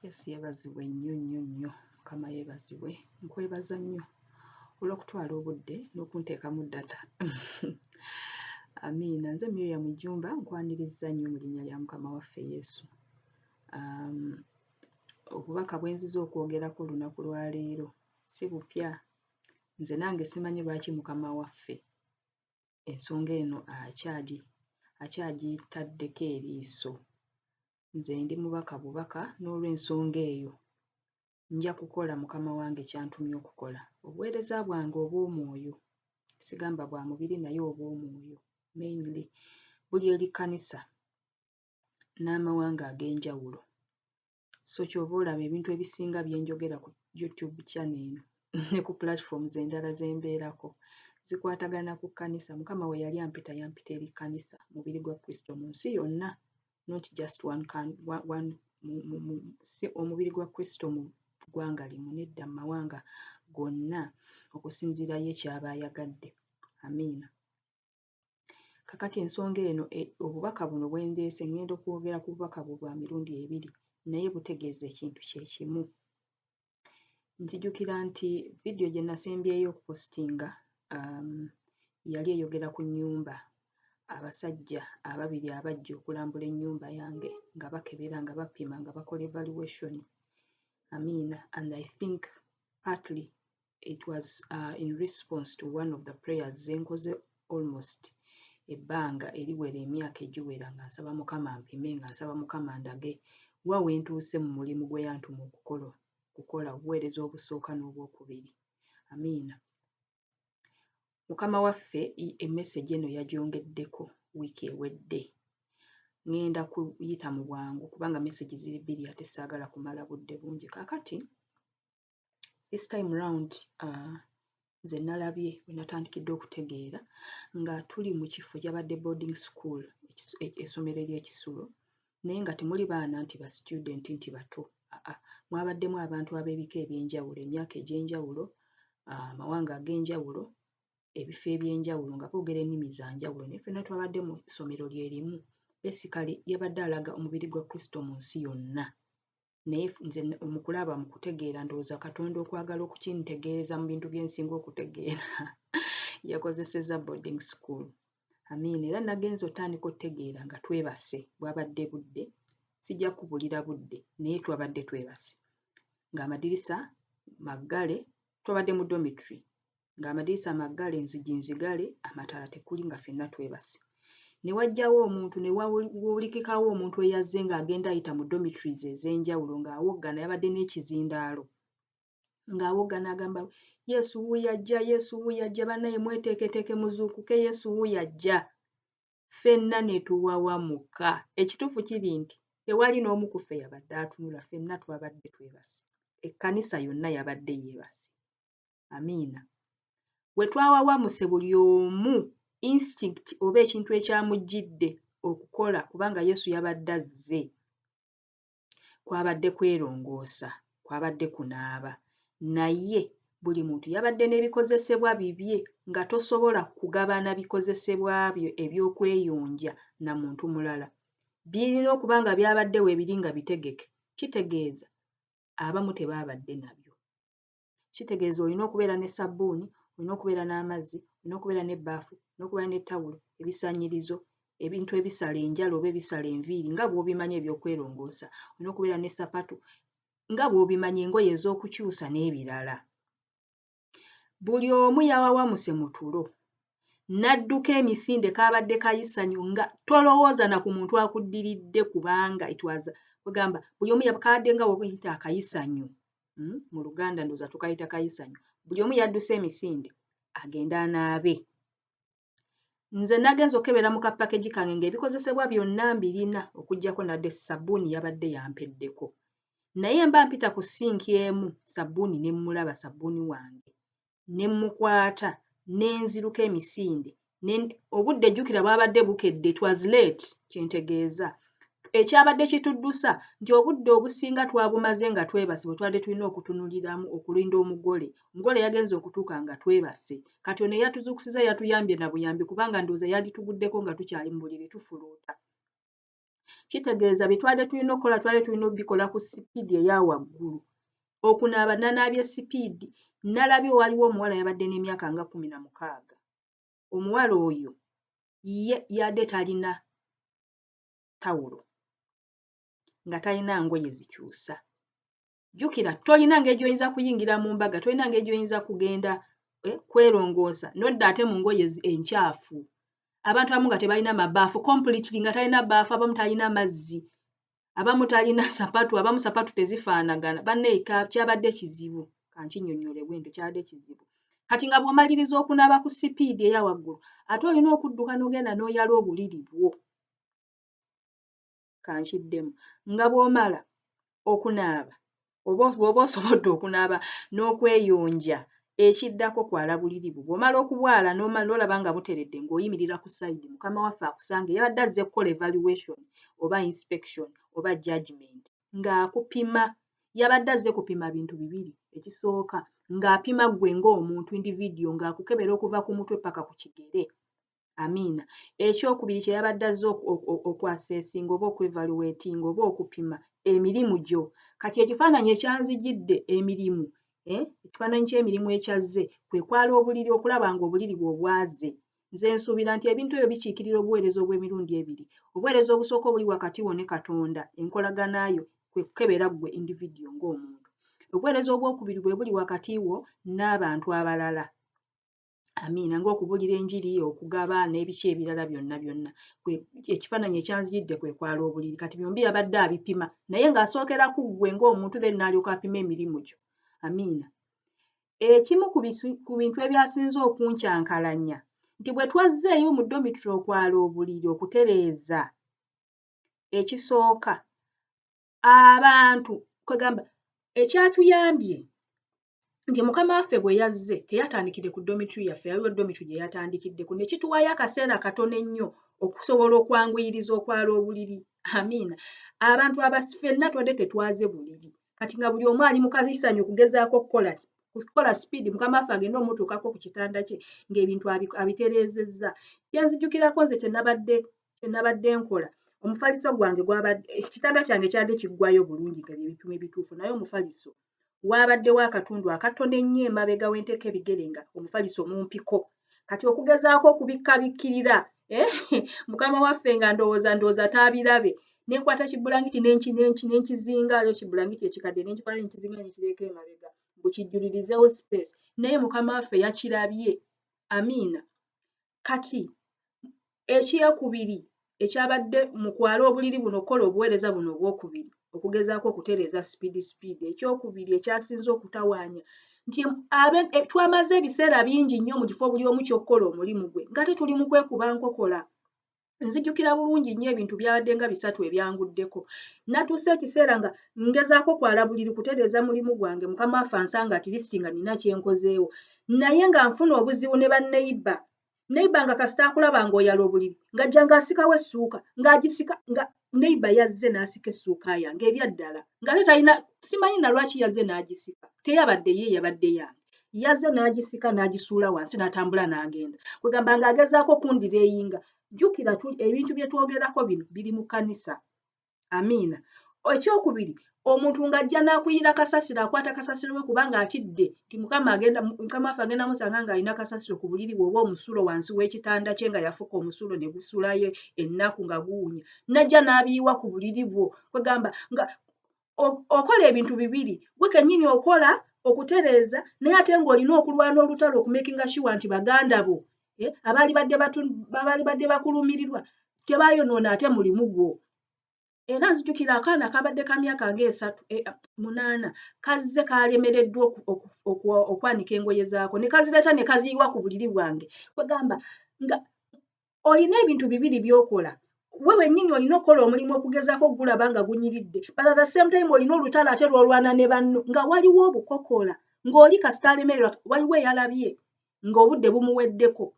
Yesu yeebazibwe nnyo Mukama yeebazibwe. Nkwebaza nnyo olw'okutwala obudde n'okunteekamu ddata. Amiina. Nze Miriam Jjumba nkwanirizza nnyo mu linnya lya Mukama waffe Yesu. Obubaka bwe nziza okwogerako olunaku lwa leero si bupya. Nze nange simanyi lwaki Mukama waffe ensonga eno akyagitaddeko eriiso. Nze ndi mubaka bubaka n'olw'ensonga eyo nja kukola Mukama wange kyantumye okukola. Obuweereza bwange obw'omwoyo, sigamba bwa mubiri naye obw'omwoyo, mainly buli eri kkanisa n'amawanga ag'enjawulo. So ky'ova olaba ebintu ebisinga bye njogera ku YouTube channel eno ne ku platforms endala ze mbeerako zikwatagana ku kkanisa. Mukama we yali yampita eri kkanisa, mubiri gwa Kristo mu nsi yonna, not just omubiri gwa Kristo mu ggwanga limu, nedda mu mawanga gonna okusinziira ye ky'aba ayagadde. Amiina. Kakati ensonga eno obubaka buno bwe ndeese ngenda okwogera ku bubaka bwa mirundi ebiri naye butegeeza ekintu kye kimu. Nkijjukira nti vidiyo gye nasembyeyo okupostinga yali eyogera ku nnyumba, abasajja ababiri abajja okulambula ennyumba yange nga bakebera, nga bapima, nga bakola evaluation. Amiina. And I think partly it was in response to one of the prayers ze nkoze almost ebbanga eriwera emyaka egiwera nga nsaba Mukama mpime, nga nsaba Mukama ndage wa we ntuuse mu mulimu gwe yantuma okukola obuweereza obusooka n'obwokubiri. Amiina. Mukama waffe emmesegi eno yagyongeddeko wiiki ewedde. Ngenda kuyita mu bwangu kubanga message ziri bbiri ate saagala kumala budde bungi. Kaakati this time round nze nalabye we natandikidde okutegeera nga tuli mu kifo kyabadde boarding school, essomero ery'ekisulo, naye nga temuli baana nti ba student nti bato. Mwabaddemu abantu ab'ebika eby'enjawulo, emyaka egy'enjawulo, amawanga ag'enjawulo, ebifo eby'enjawulo nga boogera ennimi za njawulo, naye ffenna twabadde mu ssomero lye limu. Basically yabadde alaga omubiri gwa Kristo mu nsi yonna. Naye nze mu kulaba, mu kutegeera, ndowooza Katonda okwagala okukintegeereza mu bintu bye nsinga okutegeera yakozesezza boarding school. Amiina. Era nagenze otandika otegeera nga twebase bwabadde budde, sijja kubulira budde naye twabadde twebase ng'amadirisa maggale. Twabadde mu dormitory ng'amadirisa maggale, enzigi nzigale, amataala tekuli, nga ffenna twebase. Ne wajjawo omuntu, ne wawulikikawo omuntu eyazze ng'agenda ayita mu dormitories ez'enjawulo ng'awoggana, yabadde n'ekizindaalo ng'awoggana agamba Yesu wuuyajja, Yesu wuuyajja, bannaye mweteeketeeke muzuukuke, Yesu wuuyajja. Ffenna ne tuwawamuka. Ekituufu kiri nti tewali n'omu ku ffe yabadde atunula, ffenna twabadde twebase. Ekkanisa yonna yabadde yeebase. Amiina. Bwe twawawamuse buli omu instinct oba ekintu ekyamujjidde okukola, kubanga Yesu yabadde azze, kwabadde kwerongoosa, kwabadde kunaaba. Naye buli muntu yabadde n'ebikozesebwa bibye nga tosobola kugabana bikozesebwa byo ebyokweyonja na muntu mulala. Birina okuba nga byabadde weebiri nga bitegeke. Kitegeeza abamu tebaabadde nabyo. Kitegeeza olina okubeera ne sabbuuni, olina okubeera n'amazzi, olina okubeera n'ebbaafu, olina okubeera n'ettawulo, ebisaanyirizo, ebintu ebisala enjala oba ebisala enviiri nga bw'obimanyi ebyokwerongoosa, olina okubeera ne sapatu nga bw'obimanyi, engoye ez'okukyusa n'ebirala. Buli omu yawawamuse mu tulo n'adduka emisinde kaabadde kayisanyo nga tolowooza na ku muntu akuddiridde, kubanga itwaza kugamba buli omu yakadde nga bw'okuyita akayisanyo. Mu Luganda ndowooza tukayita kayisanyo. Buli omu yadduse emisinde agenda anaabe. Nze nagenze okebera mu kapakeji kange ng'ebikozesebwa byonna mbirina okuggyako nadde sabbuuni yabadde yampeddeko. Naye mba mpita ku sinki emu sabbuuni ne mmulaba sabbuuni wange, ne mmukwata ne nziruka emisinde. Obudde jjukira bwabadde bukedde, it was late, kyentegeeza. Ekyabadde kituddusa nti obudde obusinga twabumaze nga twebase, bwe twabadde tulina okutunuliramu okulinda omugole. Omugole yagenze okutuuka nga twebase. Kati ono eyatuzuukusiza yatuyambye na buyambi kubanga ndowooza yali tuguddeko nga tukyali mu buliri tufuluuta. Kitegeeza bye twali tulina okukola twali tulina obikola ku sipiidi eya waggulu. Okunaaba nanaabye sipiidi, nalabye waliwo omuwala yabadde n'emyaka nga 16. Omuwala oyo ye yadde talina tawulo, nga talina ngoye zikyusa. Jjukira tolina ngeri gy'oyinza kuyingira mu mbaga, tolina ngeri gy'oyinza kugenda kwerongoosa nodda ate mu ngoye enkyafu. Abantu abamu nga tebalina mabaafu, completely nga talina baafu, abamu talina mazzi, abamu talina sapatu, abamu sapatu tezifaanagana. Banne kyabadde kizibu, kankinnyonnyole bwentyo, kyabadde kizibu. Kati nga bw'omaliriza okunaaba ku sipiidi eya waggulu, ate olina okudduka n'ogenda n'oyala obuliri bwo. Kankiddemu. Nga bw'omala okunaaba, bw'oba osobodde okunaaba n'okweyonja, ekiddako kwala buliri bwo. Bw'omala okubwala n'olaba nga buteredde ng'oyimirira ku sayidi, Mukama waffe akusange yabadde azze kukola evaluation oba inspection oba judgment ng'akupima. Yabadde azze kupima bintu bibiri. Ekisooka ng'apima ggwe ng'omuntu individual, ng'akukebera okuva ku mutwe paka ku kigere. Amiina. Ekyokubiri kye yabadde azze okwasesinga oba okwevaluatinga oba okupima emirimu gyo. Kati ekifaananyi ekyanzijidde emirimu, ekifaananyi ky'emirimu ekyazze kwe kwala obuliri, okulaba ng'obuliri bwe obwaze. Nze nsuubira nti ebintu ebyo bikiikirira obuweereza obw'emirundi ebiri. Obuweereza obusooka obuli wakati wo ne Katonda, enkolaganayo kwe kukebera ggwe individual ng'omuntu. Obuweereza obwokubiri bwe buli wakati wo n'abantu abalala. Amiina, ng'okubuulira enjiri, okugaba n'ebiki ebirala byonna byonna. Ekifaananyi ekyanzijidde kwe kwala obuliri. Kati byombi yabadde abipima, naye ng'asookera ku ggwe ng'omuntu then n'alyoka apima emirimu gyo. Amiina. Ekimu ku bintu ebyasinze okunkyankalanya nti bwe twazzeeyo mu domitry okwala obuliri okutereeza, ekisooka abantu kwegamba ekyatuyambye nti Mukama waffe bwe yazze teyatandikire ku domitry yaffe, yaliwo domitry gye yatandikiddeko, ne kituwaayo akaseera katono ennyo okusobola okwanguyiriza okwala obuliri. Amiina. Abantu ffenna twadde tetwaze buliri, kati nga buli omu ali mu kazisanyo okugezaako okukola sipiidi Mukama waffe agenda omutuukako ku kitanda kye ng'ebintu abitereezezza. Kyanzijjukirako nze kye nabadde nkola, omufaliso gwange ekitanda kyange kyadde kiggwayo bulungi nga bye bipimo ebituufu, naye omufaliso waabaddewo akatundu akatono ennyo emabega w'enteeka ebigere nga omufaliso mumpiko. Kati okugezaako okubikkabikkirira, Mukama waffe nga ndowooza taabirabe, ne nkwata kibulangiti n'enkizinga, ekibulangiti ekikadde n'enkikola n'enkizinga n'ekireeka emabega mbu kijjulirizeewo space, naye Mukama waffe yakirabye. Amiina. Kati ekyokubiri ekyabadde mu kwala obuliri buno, okukola obuweereza buno obwokubiri, okugezaako okutereeza sipiidi, ekyokubiri ekyasinze okutawaanya nti twamaze ebiseera bingi nnyo mu kifo buli omu ky'okkola omulimu gwe nga tetuli mu kwekuba nkokola. Nzijjukira bulungi nnyo ebintu byabadde nga 3 ebyanguddeko. Natuuse ekiseera nga ngezaako kwala buliri kutereeza mulimu gwange, Mukama waffe ansanga at least nga nina kye nkozeewo, naye nga nfuna obuzibu ne banneiba nga kasita akulaba ng'oyala obuliri ng'ajja ng'asikawo essuuka ng'agisika, nga neiba yazze n'asika essuuka yange ebyaddala ng'ate talina, simanyi na lwaki yazze n'agisika, teyabadde ye, yabadde yange. Yazze n'agisika n'agisuula wansi n'atambula n'agenda, kwegamba ng'agezaako kundireeyinga. Jjukira ebintu bye twogerako bino biri mu kkanisa. Amiina. Ekyokubiri, omuntu ng'ajja n'akuyira kasasiro, akwata kasasiro we kubanga atidde nti Mukama waffe agenda musanga ng'alina kasasiro ku buliri bwe oba omusulo wansi w'ekitanda kye nga yafuka omusulo ne gusulayo ennaku nga guwunya, n'ajja n'abiyiwa ku buliri bwo. Kwegamba nga okola ebintu bibiri, gwe kennyini okola okutereeza, naye ate ng'olina okulwana olutalo okumakinga sure nti baganda bo abaali badde bakulumirirwa tebaayonoona ate mulimu gwo. Era nzijukira akaana kabadde ka myaka nga 8 kazze kalemereddwa okwanika engoye zaako, ne kazireeta ne kaziyiwa ku buliri bwange. Kwegamba nga olina ebintu bibiri by'okola, we wennyini olina okukola omulimu okugezaako ogulaba nga gunyiridde, but at the same time olina olutalo ate lw'olwana ne banno nga waliwo obukokola, ng'oli kasita alemererwa waliwo eyalabye ng'obudde bumuweddeko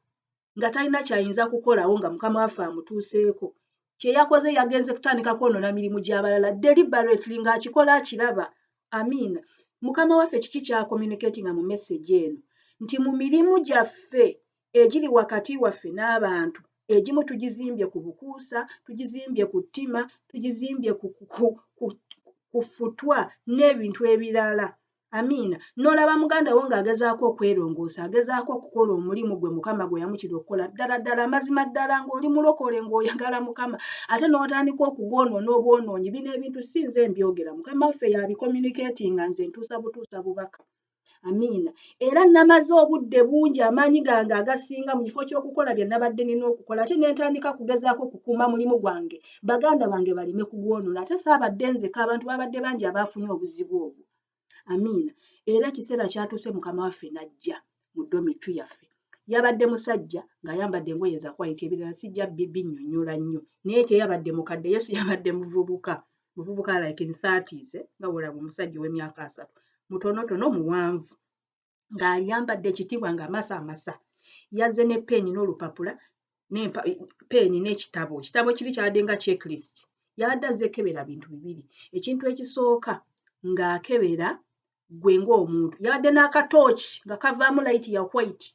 nga talina kyayinza kukolawo nga Mukama waffe amutuuseeko. Kye yakoze yagenze kutandika kwonoona mirimu gy'abalala deliberately ng'akikola akiraba. Amiina. Mukama waffe kiki ky'akommunicatinga mu message eno? Nti mu mirimu gyaffe egiri wakati waffe n'abantu egimu tugizimbye ku bukuusa, tugizimbye ku ttima, tugizimbye ku ffutwa n'ebintu ebirala. Amiina. N'olaba muganda wo ng'agezaako okwerongoosa, agezaako okukola omulimu gwe Mukama gwe yamukira okukola, ddala ddala amazima ddala ng'oli mulokole ng'oyagala Mukama, ate n'otandika okugwonoona obwonoonyi. Bino ebintu si nze mbyogera, Mukama waffe yabicommunicatinga, nze ntuusa butuusa bubaka. Amiina. Era namaze obudde bungi, amaanyi gange agasinga mu kifo ky'okukola bye nabadde nina okukola, ate ne ntandika kugezaako okukuuma mulimu gwange, baganda bange baleme kugwonoona. Ate saabadde nzeka, abantu babadde bangi abaafunye obuzibu obwo. Amiina. Era ekiseera kyatuuse Mukama waffe n'ajja mu domitri yaffe. Yabadde musajja ng'ayambadde engoye za white, ebirala sijja binnyonnyola nnyo, naye teyabadde mukadde, Yesu yabadde muvubuka like in 30s, nga bw'olaba omusajja ow'emyaka 30, mutonotono muwanvu, ng'ayambadde ekitiibwa ng'amasa amasa. Yazze ne peeni n'olupapula, peeni n'ekitabo. Ekitabo kiri kyabadde nga checklist. Yabadde azze kebera bintu bibiri. Ekintu ekisooka ng'akebera gwe ng'omuntu. Yabadde n'akatooki nga kavaamu layiti ya white,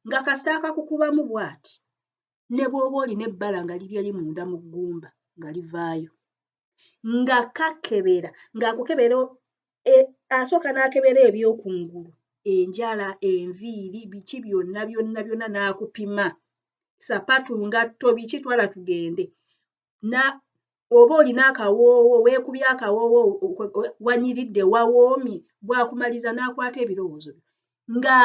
nga kasita akakukubamu bw'ati, ne bw'oba olina ebbala nga liri eri munda mu ggumba nga livaayo. Nga kakebera, ng'akukebera asooka n'akebera eby'okungulu, enjala, enviiri, biki byonna byonna byonna n'akupima. Sapatu, ngatto, biki twala tugende. Oba olina akawoowo, weekubye akawoowo, wanyiridde, wawoomye, bwakumaliza n'akwata ebirowoozo byo. Nga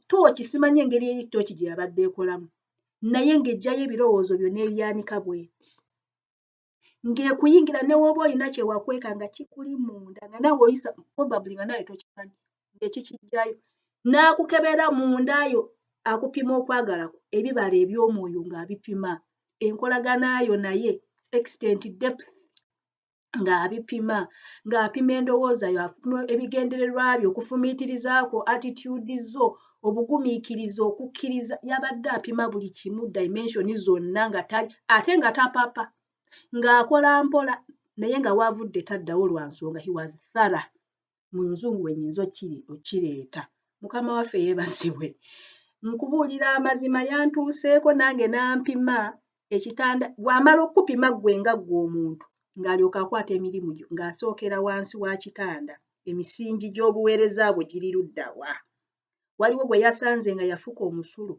tooki, simanyi engeri tooki gye yabadde ekolamu, naye ng'ejjayo ebirowoozo byo n'ebyanika bw'eti. Ng'ekuyingira ne wooba olina kye wakweka nga kikuli munda, nga nawe oyisa probably nga nawe tokimanyi, ng'ekikijjayo. N'akukebera mundayo, akupima okwagala kwo, ebibala eby'omwoyo ng'abipima, enkolaganayo naye, extent, depth, ng'abipima, ng'apima endowooza yo, apima ebigendererwa byo, okufumiitiriza kwo, attitude zo, obugumiikiriza, okukkiriza. Yabadde apima buli kimu, dimension zonna, ate nga tapapa, ng'akola mpola, naye nga waavudde taddawo lwa nsonga. He was thorough. Mu Luzungu wenyinza okkireeta. Mukama waffe yeebazibwe. Nkubuulira amazima, yantuuseeko nange n'ampima ekitanda. Bw'amala okupima ggwe nga ggwe omuntu, ng'alyoka akwata emirimu gyo, ng'asookera wansi wa kitanda, emisingi gy'obuweereza bwe giri ludda wa. Waliwo gwe yasanze nga yafuka omusulo,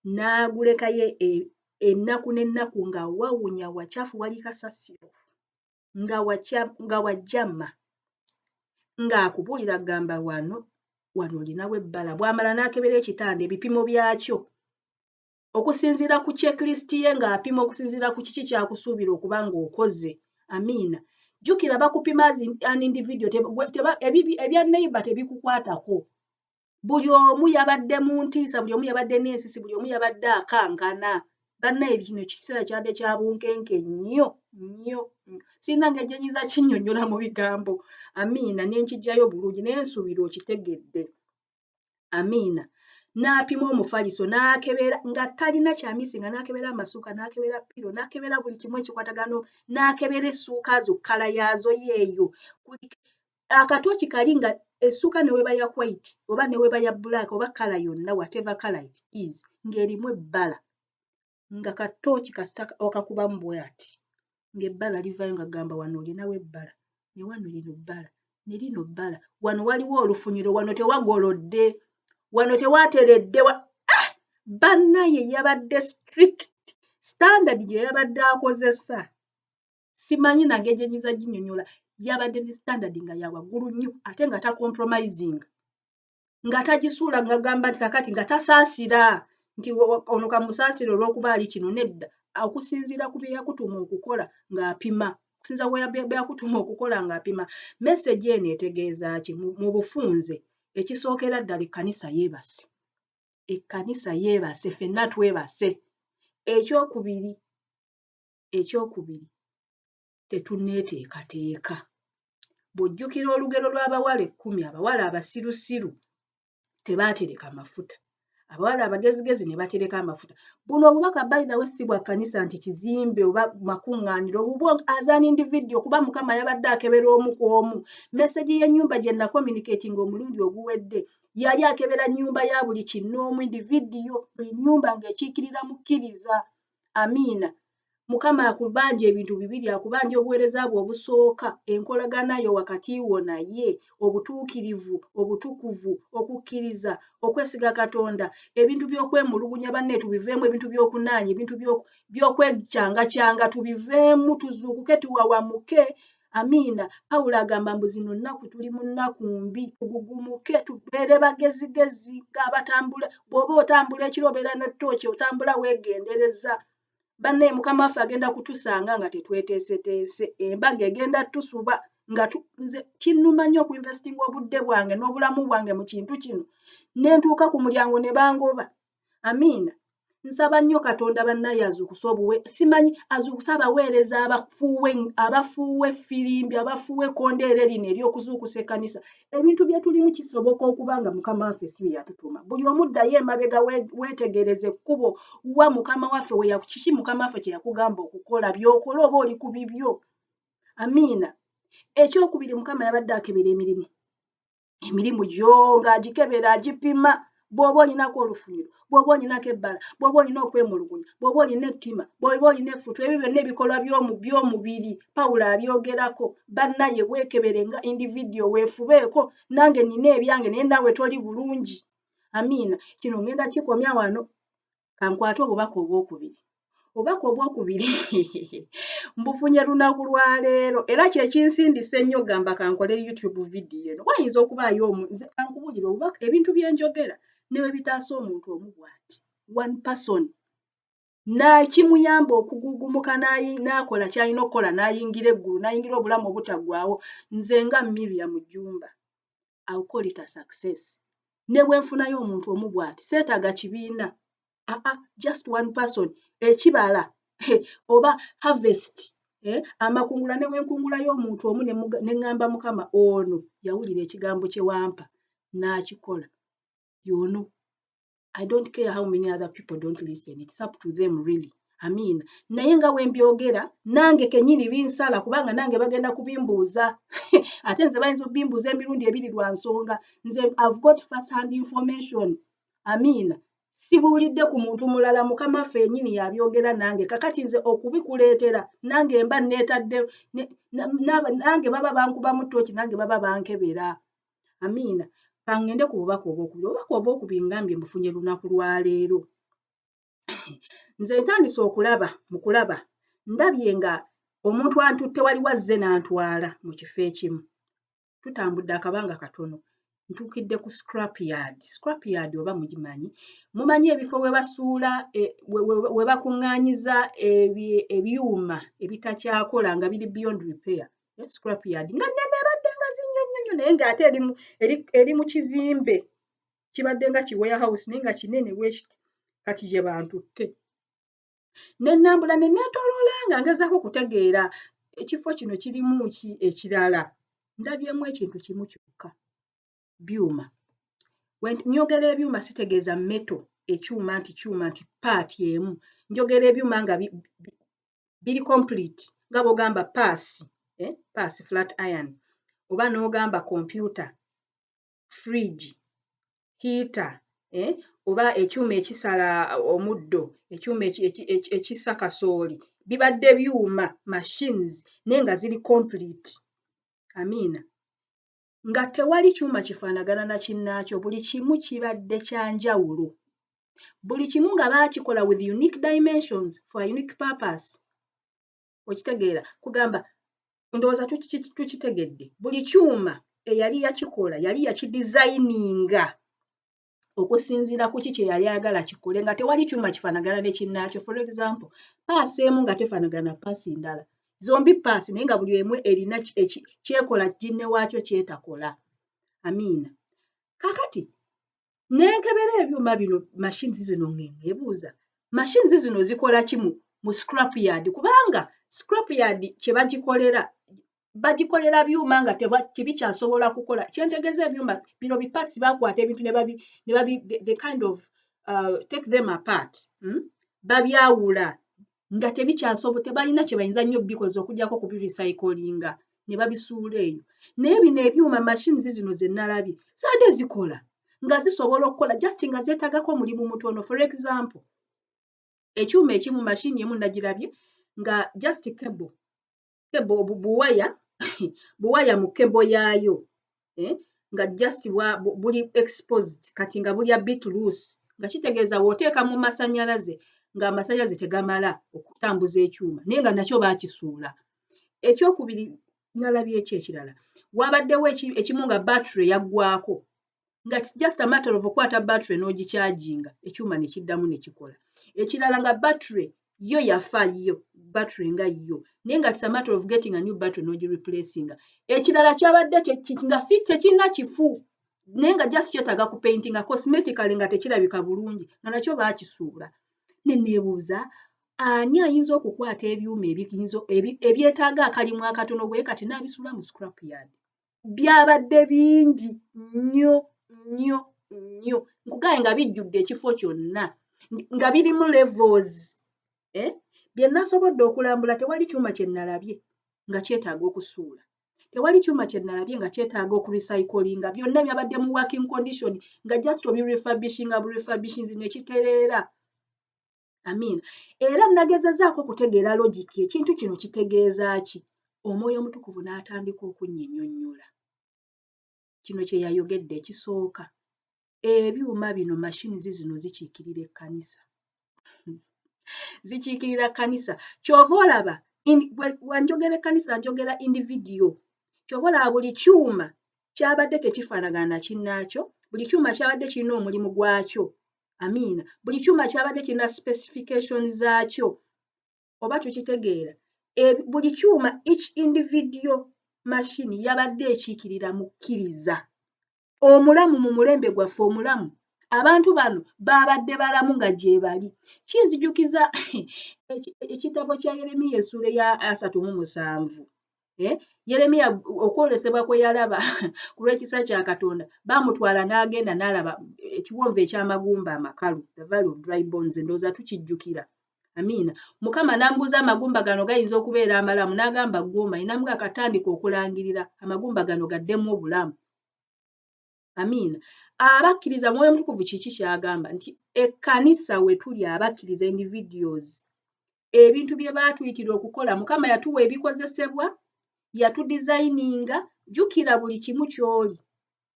n'agulekayo ennaku n'ennaku nga wawunya wacyafu, wali kasasiro, nga wajjama, ng'akubuulira gamba wano olinawo ebbala. Bw'amala n'akebera ekitanda, ebipimo byakyo, okusinziira ku checklist ye, ng'apima okusinziira ku kiki kyakusuubira okuba ng'okoze. Amiina. Jjukira bakupima an individual, ebya neighbor tebikukwatako. Buli omu yabadde mu ntiisa, buli omu yabadde n'ensisi, buli omu yabadde akankana. Bannaye kino kiseera kyabadde kya bunkenke nnyo nnyo. Sirina ngeri gye nnyinza kinnyonnyola mu bigambo. Amiina. N'enkijjayo bulungi, naye nsuubira okitegedde. Amiina. N'apima omufaliso, n'akebera nga talina kyamisinga, n'akebera amasuuka, n'akebera piro, n'akebera buli kimu ekikwatagano, n'akebera essuuka zo, kkala yaazo yeeyo. Akatooki kali nga essuuka ne weba ya white, oba ne weba ya black, oba kkala yonna, whatever color it is, ng'erimu ebbala. Nga katooki kasita okakubamu bw'ati, ng'ebbala livaayo nga gamba wano olinawo ebbala, ne wano lino bbala, ne lino bbala. Wano waliwo olufunyiro, wano tewagolodde, wano tewaateredde. Bannaye yabadde strict, standard gye yabadde akozesa. Simanyi nange gye nnyinza ginnyonnyola. Yabadde ne standard nga ya waggulu nnyo, ate nga ta-compromising, nga tagisuula nga gamba nti kakati nga tasaasira nti ono kamusaasire olw'okuba ali kino, nedda. Okusinziira ku bye yakutuma okukola ng'apima, okusinziira bye yakutuma okukola ng'apima. Message eno etegeeza ki? Mu bufunze, ekisookera ddala ekkanisa yeebase. Ekkanisa yeebase, ffenna twebase. Ekyokubiri, tetunneeteekateeka. Bw'ojjukira olugero lw'abawala 10, abawala abasirusiru tebaatereka mafuta, abawala abagezigezi ne batereka amafuta. Buno obubaka by the way si bwa kkanisa nti kizimbe oba makuŋŋaaniro, obubwo as an individual, kuba Mukama yabadde akebera omu ku omu. Message y'ennyumba gye nakommunicating omulundi oguwedde, yali akebera nnyumba ya buli kinnoomu, individual, buli nnyumba ng'ekiikirira mukkiriza. Amiina. Mukama akubanja ebintu bibiri, akubanja obuweereza bwe obusooka, enkolagana yo wakati wo naye, obutuukirivu, obutukuvu, okukkiriza, okwesiga Katonda, ebintu by'okwemulugunya banne tubiveemu, ebintu by'okunaanya, ebintu by'okwekyanga tubiveemu, tuzuukuke tuwawamuke. Amiina. Pawulo agamba mbu zino nnaku tuli mu nnaku mbi, tugugumuke tubeere bagezigezi ng'abatambula. Bw'oba otambula ekiro obeera ne ttooki, otambula weegendereza. Banne Mukama waffe agenda kutusanga nga tetweteeseteese, embaga egenda tusuba nga nze kinnuma nnyo okuinvestinga obudde bwange n'obulamu bwange mu kintu kino, ne ntuuka ku mulyango ne bangoba. Amiina. Nsaba nnyo Katonda bannaye azuukuse simanyi azuukuse abaweereza abafuuwa effirimbi, abafuuwa ekkondeere lino ery'okuzuukusa ekkanisa. Ebintu bye tulimu kisoboka okuba nga Mukama waffe si bye yatutuma. Buli omu ddayo emabega weetegereze ekkubo wa Mukama waffe kiki Mukama waffe kye yakugamba okukola, by'okola oba oli ku bibyo. Amiina. Ekyokubiri, Mukama yabadde akebera emirimu gyo ng'agikebera agipima. Bw'oba olinako olufunyiro, bw'oba olinako ebbala, bw'oba olina okwemulugunya, bw'oba olina ettima, bw'oba olina effutu, ebyo byonna ebikolwa by'omubiri Pawulo abyogerako. Bannaye weekebere nga individual, weefubeeko, nange nina ebyange naye naawe toli bulungi. Amiina. Kino ngenda kikomya wano, kankwate obubaka obwokubiri. Obubaka obwokubiri mbufunye lunaku lwa leero era kye kinsindise ennyo gamba kankole YouTube video eno. Wayinza okubaayo nze kankubulire obubaka ebintu bye njogera ne bwe bitaasa omuntu omu bw'ati, one person, kimuyamba okugugumuka n'akola ky'alina okukola, n'ayingira eggulu, n'ayingira obulamu obutaggwaawo. Nze nga Miriam Jumba, I'll call it a success. Ne bwe nfunayo omuntu omu bw'ati, seetaaga kibiina. Just one person, ekibala oba harvest, amakungula ne bwe nkungulayo omuntu omu ne ŋŋamba Mukama ono yawulira ekigambo kye wampa n'akikola. You know, I don't care how many other people don't listen. It's up to them really. Amiina. Naye nga bwe mbyogera nange kennyini binsala kubanga nange bagenda kubimbuuza. Ate nze bayinza okubimbuuza emirundi ebiri lwa nsonga. Nze I've got first hand information. Amiina. Sibuulidde ku muntu mulala, Mukama waffe yennyini yabyogera nange. Kakati nze okubikuleetera nange mba neetadde nange baba bankubamu ttooki, nange baba bankebera. Amiina. Kangende ku bubaka obwokubiri. Obubaka obwokubiri ngambye mbufunye lunaku lwa leero. Nze ntandise mu kulaba ndabye nga omuntu antutte wali wazze n'antwala mu kifo ekimu. Tutambudde akabanga katono. Ntuukidde ku scrap yard. Scrap yard oba mugimanyi. Mumanyi ebifo we basuula we bakuŋŋaanyiza ebyuma ebitakyakola nga biri beyond repair. Scrap yard nga nnene ebadde nga zinnyonnyo naye ng'ate eri mu kizimbe. Kibadde nga ki warehouse naye nga kinene bwekiti. Kati gye bantutte. Ne nnambula ne neetooloola nga ngezaako okutegeera ekifo kino kirimu ki ekirala. Ndabyemu ekintu kimu kyokka. Byuma. Nyogera ebyuma sitegeeza meto, ekyuma nti paati emu. Njogera ebyuma nga biri complete nga bw'ogamba paasi flat iron, oba n'ogamba computer, fridge, heater, oba ekyuma ekisala omuddo, ekyuma ekissa kasooli. Bibadde byuma machines naye nga ziri complete. Amiina. Nga tewali kyuma kifaanagana na kinnaakyo, buli kimu kibadde kya njawulo. Buli kimu nga baakikola with unique dimensions for a unique purpose. Okitegeera kugamba ndowooza tukitegedde. Buli kyuma eyali yakikola yali yakidesigninga okusinziira ku kye yali ayagala kikole, nga tewali kyuma kifaanagana ne kinnaakyo. For example, paasi emu nga tefaanagana paasi ndala. Zombi paasi naye nga buli emu erina kyekola ginne waakyo kyetakola. Amiina. Kakati nenkebera ebyuma bino machines zino ngeebuuza. Machines zino zikola kimu mu scrap yard kubanga scrap yard kye bagikolera byuma nga tebikyasobola kukola. Kyentegeeza ebyuma bino biparts bakwata ebintu ne babi the kind of take them apart. Babyawula nga tebalina kye bayinza nnyo bikoze okujjako kubirecyclinga ne babisuula eyo. Naye bino ebyuma machines zino ze nnalabye zaadde zikola nga zisobola okukola just nga zeetagako omulimu mutono. For example, ekyuma ekimu mashini emu nagirabye nga just cable buwaya mu cable yaayo nga just buli exposed kati nga buli a bit loose nga kitegeeza wooteeka mu masanyalaze nga amasanyalaze tegamala okutambuza ekyuma naye nga nakyo baakisuula. Ekyokubiri nalabye ekirala wabaddewo ekimu nga battery yaggwaako nga just a matter of okwata battery n'ogikyajinga ekyuma ne kiddamu ne kikola. Ekirala nga battery yo yafa yo battery nga yo naye nga it's a matter of getting a new battery n'ogireplacinga. Ekirala kyabadde nga si tekirina kifu naye nga just kyetaaga kupaintinga cosmetically nga tekirabika bulungi nga nakyo baakisuula. Ne neebuuza ani ayinza okukwata ebyuma ebyetaaga akalimu akatono bwe kati n'abisuula mu scrap yard? Byabadde bingi nnyo nnyo nnyo nkugaye nga bijjudde ekifo kyonna nga birimu levels. Bye nasobodde okulambula tewali kyuma kye nalabye nga kyetaaga okusuula, tewali kyuma kye nalabye nga kyetaaga okurecyclinga, byonna byabadde mu working condition nga just obirefurbishinga ne kitereera. Amiina. Era nagezezzaako okutegeera logic ekintu kino kitegeeza ki? Omwoyo omutukuvu n'atandika okunnyinnyonnyola. Kino kye yayogedde ekisooka. Ebyuma bino mashini zino zikiikirira ekkanisa. Zikiikirira kkanisa. Kyova olaba wanjogera ekkanisa njogera individual. Kyova olaba buli kyuma kyabadde tekifaanagana na kinnaakyo, buli kyuma kyabadde kirina omulimu gwakyo. Amiina. Buli kyuma kyabadde kirina specifications zaakyo. Oba tukitegeera? Buli kyuma each individual machine yabadde ekiikirira mu kkiriza. Omulamu mu mulembe gwaffe omulamu. Abantu bano babadde balamu nga gye bali. Kinzijukiza ekitabo kya Yeremiya essuula ya 37. Yeremiya okwolesebwa kwe yalaba ku lw'ekisa kya Katonda baamutwala n'agenda n'alaba ekiwonvu eky'amagumba amakalu, the valley of dry bones, ndowooza tukijjukira. Amiina. Mukama n'ambuuza amagumba gano gayinza okubeera amalamu n'agamba ggoomayi n'amugamba katandika okulangirira amagumba gano gaddemu obulamu. Amiina. Abakkiriza Mwoyo Mutukuvu kiki kyagamba nti ekkanisa we tuli abakkiriza individuals ebintu bye baatuyitira okukola Mukama yatuwa ebikozesebwa yatudizayininga. Jjukira buli kimu ky'oli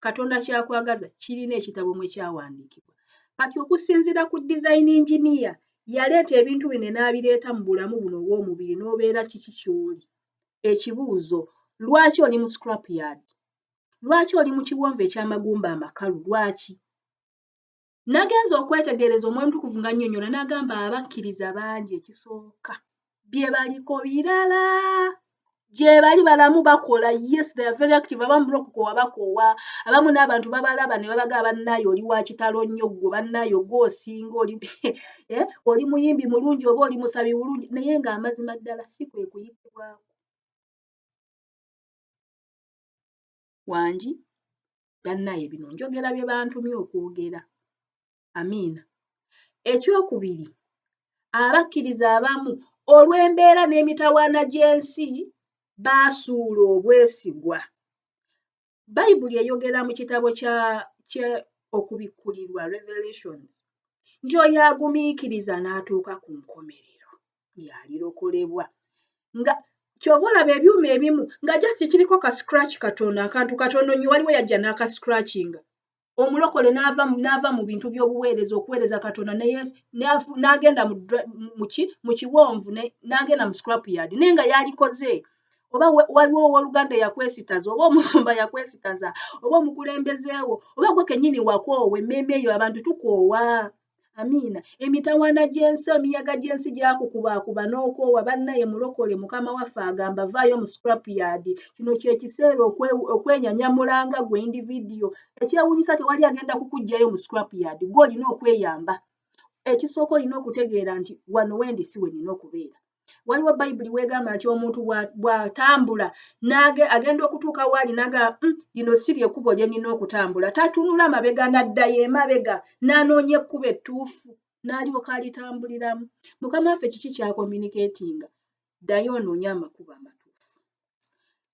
Katonda kyakwagaza kirina ekitabo mwe kyawandiikibwa. Kati okusinziira ku design engineer yaleeta ebintu bino n'abireeta mu bulamu buno obw'omubiri n'obeera kiki ky'oli. Ekibuuzo, lwaki oli mu scrap yard? Lwaki oli mu kiwonvu eky'amagumba amakalu? Lwaki? Nagenza okwetegereza Omwoyo Mutukuvu nga nnyonnyola n'agamba abakkiriza bangi ekisooka bye baliko birala. Gye bali balamu bakola, yes they are very active. Abamu bulokukoowa bakoowa, abamu n'abantu babalaba ne babagamba bannaayo oli wa kitalo nnyo ggwe, bannaayo gw'osinga oli muyimbi mulungi oba oli musabi bulungi, naye ng'amazima ddala si kwe kuyitibwako. Wangi bannaaye bino njogera bye bantumye okwogera. Amiina. Ekyokubiri, abakkiriza abamu olw'embeera n'emitawaana gy'ensi baasuula obwesigwa. Bayibuli eyogera mu kitabo kya okubikkulirwa Revelations nti oyo agumiikiriza n'atuuka ku nkomerero y'alirokolebwa. Nga kyova olaba ebyuma ebimu nga jasi kiriko ka scratch katono, akantu katono nnyo, waliwo yajja n'aka scratchinga. Omulokole n'ava mu bintu by'obuweereza okuweereza Katonda n'agenda mu kiwonvu n'agenda mu scrap yard naye nga yalikoze. Oba waliwo owooluganda yakwesitaza, oba omusumba yakwesitaza, oba omukulembezeewo, oba gwe kennyini wakoowa emmeeme eyo abantu tukoowa. Amiina. Emitawaana gy'ensi, emiyaga gy'ensi gyakukubaakuba n'okoowa. Bannaye mulokole Mukama waffe agamba vaayo mu scrap yard. Kino kye kiseera okwenyanyamulanga gwe individual. Ekyewuunyisa tewali agenda kukuggyayo mu scrap yard, gwe olina okweyamba. Ekisooka olina okutegeera nti wano wendi si we nina okubeera. Waliwo Bayibuli weegamba nti omuntu bw'atambula agenda okutuuka waali n'agamba lino si ly'ekkubo lye nina okutambula. Tatunula mabega n'addayo emabega n'anoonya ekkubo ettuufu n'alyoka alitambuliramu. Mukama waffe kiki kyakominikeetinga? Ddayo onoonya amakubo amatuufu.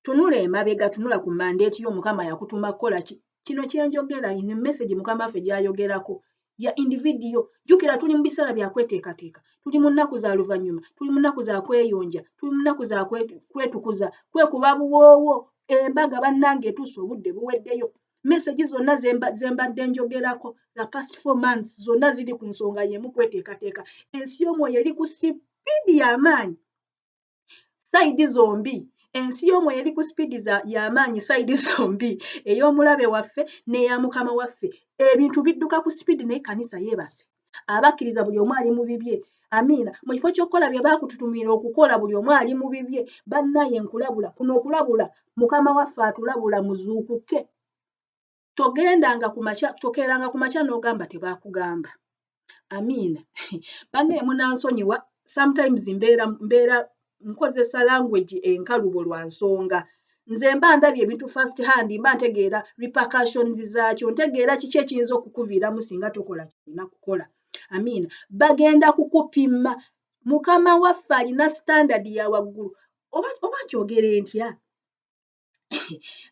Tunula emabega, tunula ku mandeeti yo Mukama yakutuma kukola ki? Kino kye njogera, ino message Mukama waffe gy'ayogerako ya individual. Jukira tuli mu biseera bya kweteekateeka, tuli mu nnaku za luvannyuma, tuli mu nnaku za kweyonja, tuli mu nnaku za kwetukuza, kwekuba buwoowo, embaga bannange etuuse obudde buweddeyo. Message zonna ze mbadde njogerako the past 4 months zonna ziri ku nsonga y'emu kweteekateeka. Ensi y'omwoyo eri ku sipiidi y'amaanyi sayidi zombi. Ensi y'omwoyo eri ku sipiidi y'amaanyi sayidi zombi, ey'omulabe waffe n'eya Mukama waffe. Ebintu bidduka ku sipiidi naye Kkanisa yeebase. Abakkiriza buli omu ali mu bibye. Amiina. Mu kifo ky'okukola bye baakututumira okukola buli omu ali mu bibye. Bannaye nkulabula. Kuno okulabula Mukama waffe atulabula muzuukuke. Tokeeranga ku makya n'ogamba tebaakugamba. Amiina. Bannaye munansonyiwa, sometimes mbeera nkozesa language enkalubo lwa nsonga. Nze mba ndabye ebintu first hand, mba ntegeera repercussions zaakyo, ntegeera kiki ekiyinza okukuviiramu singa tokola ky'olina kukola. Amiina. Bagenda kukupima. Mukama waffe alina standard ya waggulu. Oba nkyogere ntya?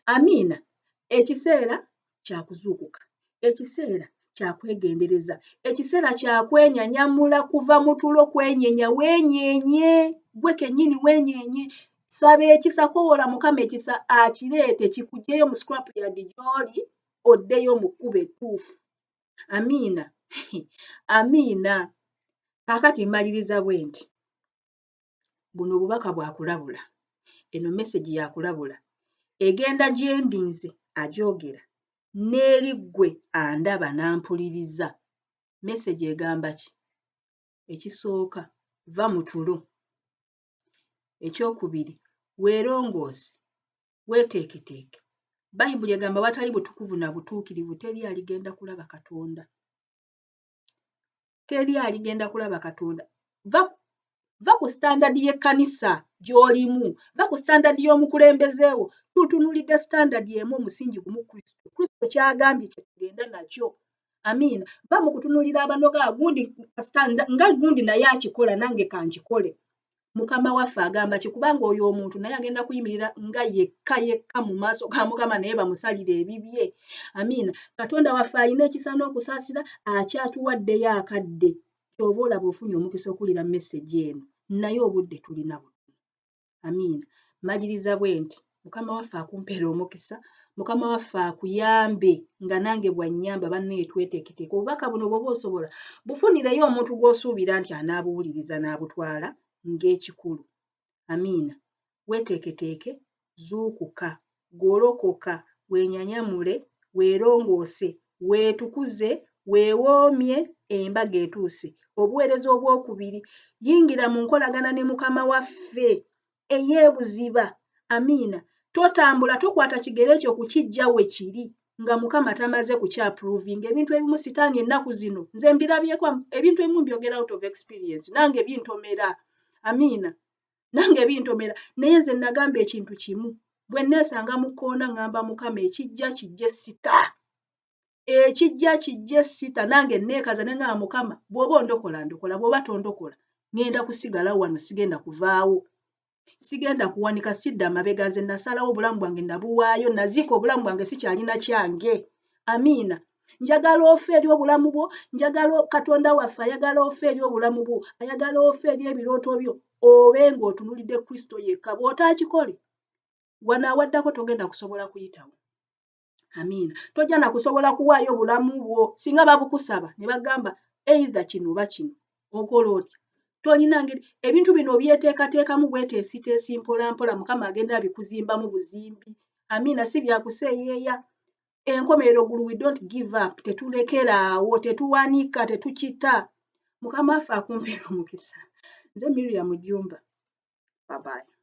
Amiina. Ekiseera kya kuzuukuka. Ekiseera kya kwegendereza. Ekiseera kya kwenyanyamula kuva mu tulo kwenyenya weenyenye. Gwe kennyini weenyenye. Saba ekisa, kowoola Mukama ekisa akireete kikuggyeyo mu scrapyard gy'oli oddeyo mu kkubo ettuufu. Amiina. Amiina. Kaakati mmaliriza bwe nti buno obubaka bwakulabula. Eno message yakulabula. Egenda gye ndinze agyogera n'eri ggwe andaba n'ampuliriza. Message egamba ki? Ekisooka, va mu tulo. Ekyokubiri, weerongoose, weeteeketeeke. Bayibuli egamba watali butukuvu na butuukirivu teri aligenda kulaba Katonda. Teri aligenda kulaba Katonda. Va ku standard y'ekkanisa gy'olimu, va ku standard y'omukulembezeewo. Tutunulidde standard y'emu, omusingi gumu Kristo. Kristo ky'agambye kye tugenda nakyo. Amiina. Va mu kutunulira abanoga gundi nga gundi naye akikola nange kankikole. Mukama waffe agamba ki? Kubanga oyo omuntu naye agenda kuyimirira nga yekka mu maaso ga Mukama naye bamusalire ebibye. Amiina. Katonda waffe alina ekisa n'okusaasira, akyatuwaddeyo akadde. Ky'ova olaba ofunye omukisa okuwulira message eno. Naye obudde tulina buno. Amiina. Maliriza bwe nti Mukama waffe akumpeera omukisa, Mukama waffe akuyambe nga nange bw'annyamba bannaye tweteeketeeke. Obubaka buno bw'oba osobola bufunireyo omuntu gw'osuubira nti anaabuwuliriza n'abutwala ng'ekikulu. Amiina. Weeteeketeeke, zuukuka, golokoka, wenyanyamule, weerongoose, weetukuze, weewoomye, embaga etuuse. Obuweereza obwokubiri, yingira mu nkolagana ne Mukama waffe ey'ebuziba. Amiina. Totambula tokwata kigere ekyo kukiggya we kiri nga Mukama tamaze kukyapuruvinga. Ebintu ebimu sitaani ennaku zino nze mbirabyeko, ebintu ebimu mbyogera out of experience, nange bintomera. Amiina. Nange bintomera. Naye nze nagamba ekintu kimu, bwe nneesanga mu kkoona ŋŋamba Mukama ekijja kijje sita. Ekijja kijje sita, nange nneekaza ne ŋŋamba Mukama bw'oba ondokola ndokola, bw'oba tondokola ŋŋenda kusigala wano, sigenda kuvaawo. Sigenda kuwanika, sidda mabega. Nze nasalawo obulamu bwange nabuwaayo, naziika obulamu bwange sikyalina kyange. Amiina. Njagala ofe eri obulamu bwo, njagala Katonda waffe ayagala ofe eri obulamu bwo, ayagala ofe eri ebirooto byo, obe ng'otunulidde Kristo yekka. Bw'otaakikole, wano awaddako togenda kusobola kuyitawo. Amiina. Tojja na kusobola kuwaayo obulamu bwo singa babukusaba ne bagamba either kino oba kino. Okola otya? Tolina ngeri. Ebintu bino byeteekateekamu bweteesiteesi mpolampola, Mukama agenda abikuzimbamu buzimbi. Amiina. Si byakuseeyeeya. Enkomerero gulu, we don't give up. Tetulekeraawo, tetuwanika, tetukita. Mukama waffe akumpeera omukisa. Nze Miriam Jumba. Bye bye.